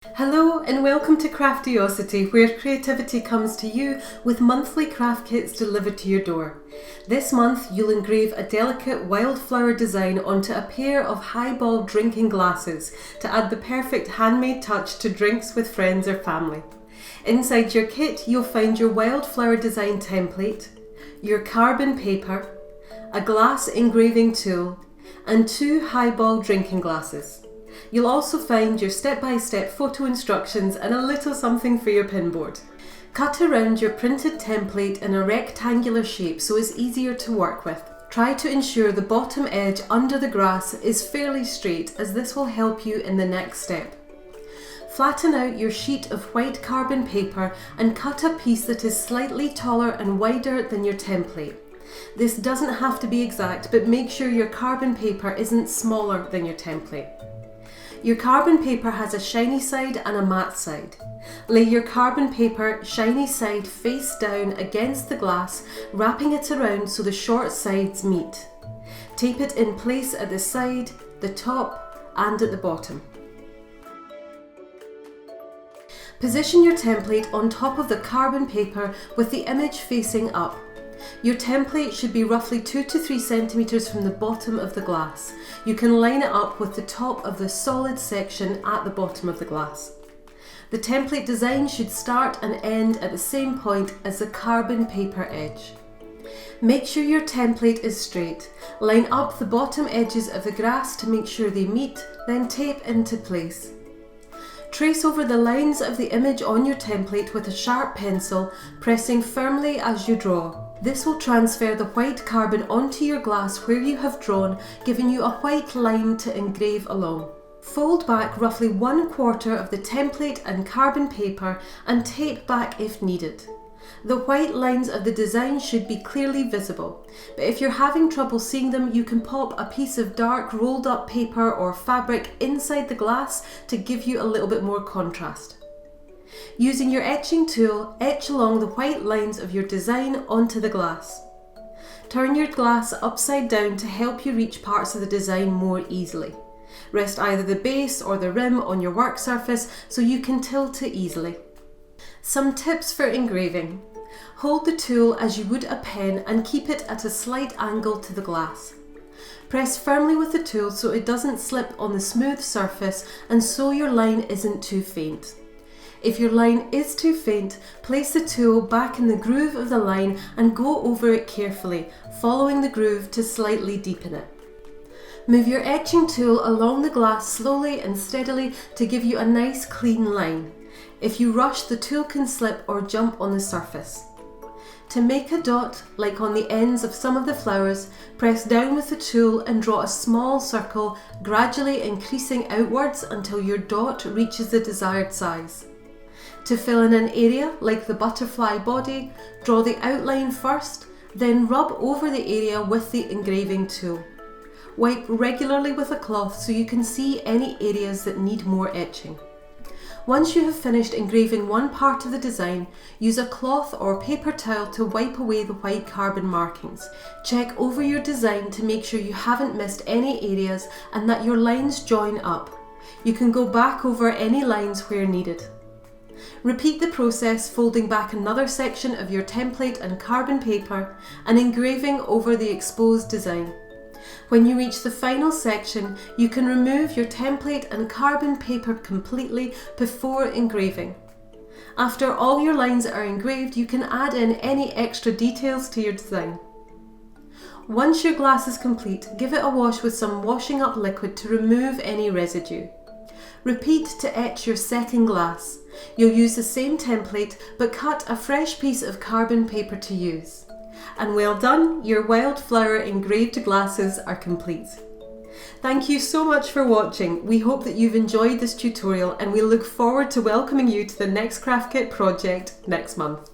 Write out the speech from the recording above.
Hello and welcome to Craftiosity, where creativity comes to you with monthly craft kits delivered to your door. This month you'll engrave a delicate wildflower design onto a pair of highball drinking glasses to add the perfect handmade touch to drinks with friends or family. Inside your kit you'll find your wildflower design template, your carbon paper, a glass engraving tool and 2 highball drinking glasses. You'll also find your step-by-step photo instructions and a little something for your pinboard. Cut around your printed template in a rectangular shape so it's easier to work with. Try to ensure the bottom edge under the glass is fairly straight, as this will help you in the next step. Flatten out your sheet of white carbon paper and cut a piece that is slightly taller and wider than your template. This doesn't have to be exact, but make sure your carbon paper isn't smaller than your template. Your carbon paper has a shiny side and a matte side. Lay your carbon paper shiny side face down against the glass, wrapping it around so the short sides meet. Tape it in place at the side, the top and at the bottom. Position your template on top of the carbon paper with the image facing up. Your template should be roughly 2 to 3 centimeters from the bottom of the glass. You can line it up with the top of the solid section at the bottom of the glass. The template design should start and end at the same point as the carbon paper edge. Make sure your template is straight. Line up the bottom edges of the glass to make sure they meet, then tape into place. Trace over the lines of the image on your template with a sharp pencil, pressing firmly as you draw. This will transfer the white carbon onto your glass where you have drawn, giving you a white line to engrave along. Fold back roughly 1/4 of the template and carbon paper and tape back if needed. The white lines of the design should be clearly visible, but if you're having trouble seeing them, you can pop a piece of dark rolled up paper or fabric inside the glass to give you a little bit more contrast. Using your etching tool, etch along the white lines of your design onto the glass. Turn your glass upside down to help you reach parts of the design more easily. Rest either the base or the rim on your work surface so you can tilt it easily. Some tips for engraving. Hold the tool as you would a pen and keep it at a slight angle to the glass. Press firmly with the tool so it doesn't slip on the smooth surface and so your line isn't too faint. If your line is too faint, place the tool back in the groove of the line and go over it carefully, following the groove to slightly deepen it. Move your etching tool along the glass slowly and steadily to give you a nice clean line. If you rush, the tool can slip or jump on the surface. To make a dot, like on the ends of some of the flowers, press down with the tool and draw a small circle, gradually increasing outwards until your dot reaches the desired size. To fill in an area, like the butterfly body, draw the outline first, then rub over the area with the engraving tool. Wipe regularly with a cloth so you can see any areas that need more etching. Once you have finished engraving one part of the design, use a cloth or paper towel to wipe away the white carbon markings. Check over your design to make sure you haven't missed any areas and that your lines join up. You can go back over any lines where needed. Repeat the process, folding back another section of your template and carbon paper and engraving over the exposed design. When you reach the final section, you can remove your template and carbon paper completely before engraving. After all your lines are engraved, you can add in any extra details to your design. Once your glass is complete, give it a wash with some washing up liquid to remove any residue. Repeat to etch your second glass. You'll use the same template but cut a fresh piece of carbon paper to use. And well done, your wildflower engraved glasses are complete. Thank you so much for watching. We hope that you've enjoyed this tutorial and we look forward to welcoming you to the next craft kit project next month.